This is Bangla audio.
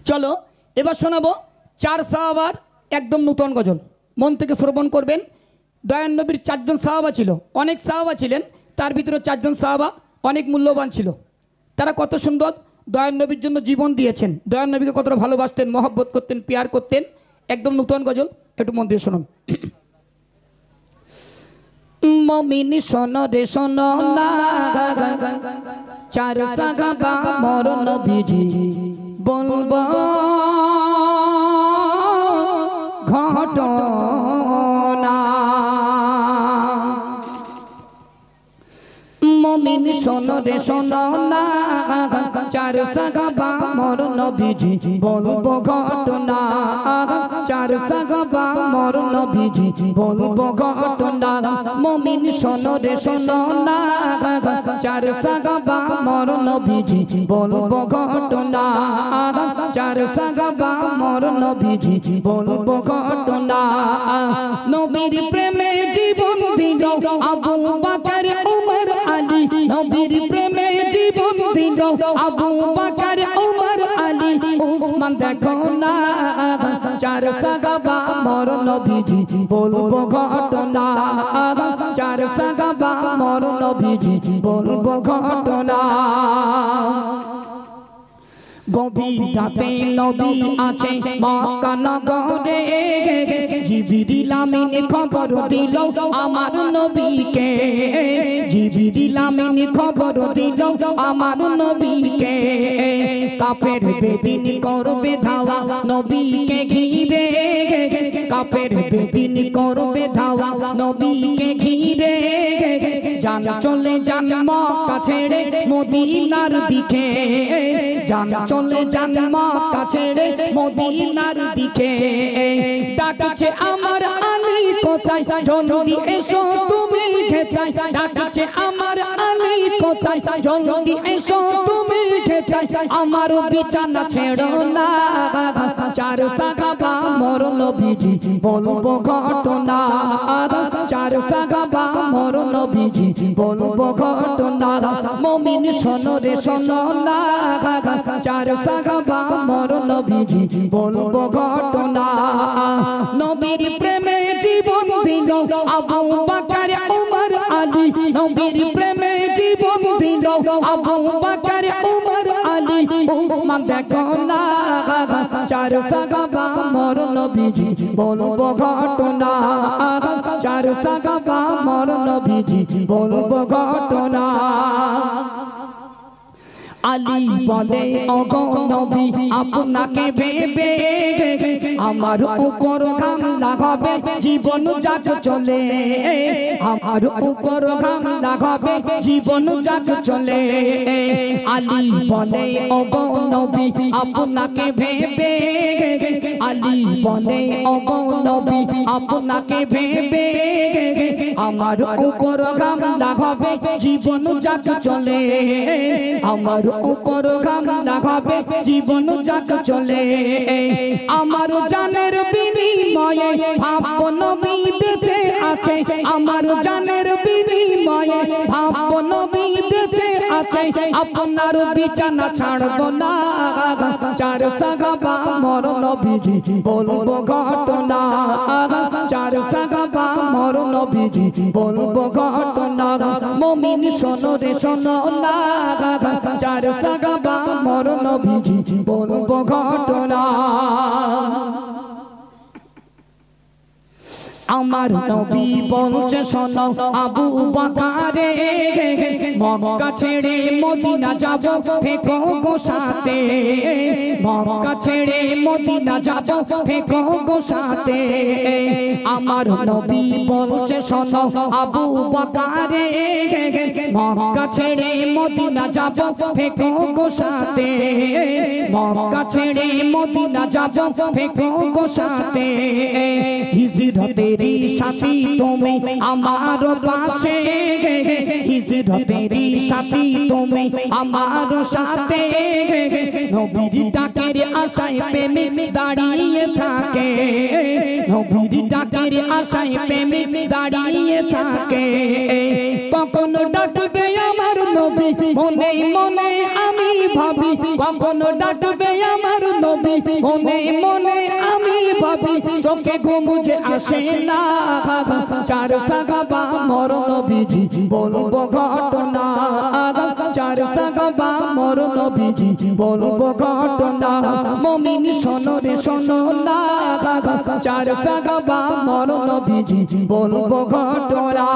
চলো এবার শোনাবো চার সাহাবার একদম নূতন গজল, মন থেকে শ্রবণ করবেন। দয়ান নবীর চারজন সাহাবা ছিল, অনেক সাহাবা ছিলেন, তার ভিতরে চারজন সাহাবা অনেক মূল্যবান ছিল। তারা কত সুন্দর দয়ান নবীর জন্য জীবন দিয়েছেন, দয়ান নবীকে কতটা ভালোবাসতেন, মহব্বত করতেন, পিয়ার করতেন। একদম নূতন গজল, একটু মন দিয়ে শুনুন। মমিন শোনো রে শোনো না, চার সাহাবা মোর নবীজি বলবো ঘটনা। মমিন শোনো রে শোনো না, চার সাহাবা মোর নবীজি বলবো ঘটনা। চার সাহাবা মোর নবীজি বলবো ঘটনা। মমিন শোনো রে শোনো না, চার সাহাবা মোর নবীজি বলবো ঘটনা। চার সাহাবা মোর নবীজি বলবো ঘটনা। নবীর প্রেমে জীবন দিল আবু বকর উমর আলী। নবীর প্রেমে জীবন দিল আবু বকর উমর আলী উসমান। দেখো না চার সাহাবা মোর নবীজি বলবো ঘটনা। চার সাহাবা মোর নবীজি বলবো ঘটনা। গভীর রাতে নবী আছে মক্কা নগরে, জিবরিল আমিন খবর দিল আমার নবীকে। জিবরিল আমিন খবর দিল আমার নবীকে। কাফের বেদিন করবে ধাওয়া নবীকে ঘিরে। কাফের বেদিন করবে ধাওয়া নবীকে ঘিরে। জান চলে যান মক্কা ছেড়ে মদিনার দিকে। জান চলে যান মক্কা ছেড়ে মদিনার দিকে। ডাকছে আমার আলী কোথায়, জলদি এসো তুমি খেতায়। ডাকছে আমার আলী কোথায়, জলদি এসো তুমি খেতায়। আমার বিছানা ছেড়ো না। চার সাহাবা মোর নবীজি বলবো ঘটনা। চার সাহাবা মোর নবীজি বলবো ঘটনা। মুমিন শোনো রে শোনো না, চার সাহাবা মোর নবীজি বলবো ঘটনা। নবীর প্রেমে জীবন দিল আবু বকর উমর আলী। নবীর প্রেমে জীবন দিল আবু বকর উমর আলী উসমান। দেখো না চার সাহাবা মোর নবীজি বলবো ঘটনা। চার সাহাবা মোর নবীজি বলবো ঘটনা। আলী বলে ওগো নবী আপনাকে ভেবে আমার উপর ঘাম লাগাবে জীবন যাক চলে। আমার উপর ঘাম লাগাবে জীবন যাক চলে। আলী বলে ওগো নবী আপনাকে ভেবে। আলী বলে ওগো নবী আপনাকে ভেবে আমার উপর ঘাম লাগাবে জীবন যাক চলে। আমার উপর ঘাম লাগাবে জীবন যাক চলে। আমার জানের বিনিময়ে ভাব নবী বেঁচে আছে। আমার জানের বিনিময়ে ভাব নবী বেঁচে আছে। আপনার বিছানা ছাড়ব না। চার সাহাবা মোর নবীজি বলবো ঘটনা। চার সাহাবা মোর নবীজি বলবো ঘটনা। মুমিন শোনো রে শোনো না, চার সাহাবা মোর নবীজি বলবো ঘটনা। আমার নবী বলছে শোনো আবু বকরে মক্কা ছেড়ে মদিনা যাব ফেকো গো সাথে। মক্কা ছেড়ে মদিনা যাব ফেকো গো সাথে। আমার নবী বলছে শোনো আবু বকরে মক্কা ছেড়ে মদিনা যাব ফেকো গো সাথে। মক্কা ছেড়ে মদিনা যাব ফেকো গো সাথে। হিজরতের সাথী তুমি আমার পাশে। হিজরতের সাথী তুমি আমার সাথে। নবীর ডাকের আশায় প্রেমিক দাঁড়িয়ে থাকে। নবীর ডাকের আশায় প্রেমিক দাঁড়িয়ে থাকে। কখনো ডাকবে আমার নবী মনে মনে আমি ভাবি। কখনো ডাকবে আমার নবী মনে মনে আমি ভাবি চোখে ঘুম যে আসে না চার সাহাবা মোর নবীজি বলবো ঘটনা চার সাহাবা মোর নবীজি বলবো ঘটনা মুমিন শোনো রে শোনো না চার সাহাবা মোর নবীজি বলবো ঘটনা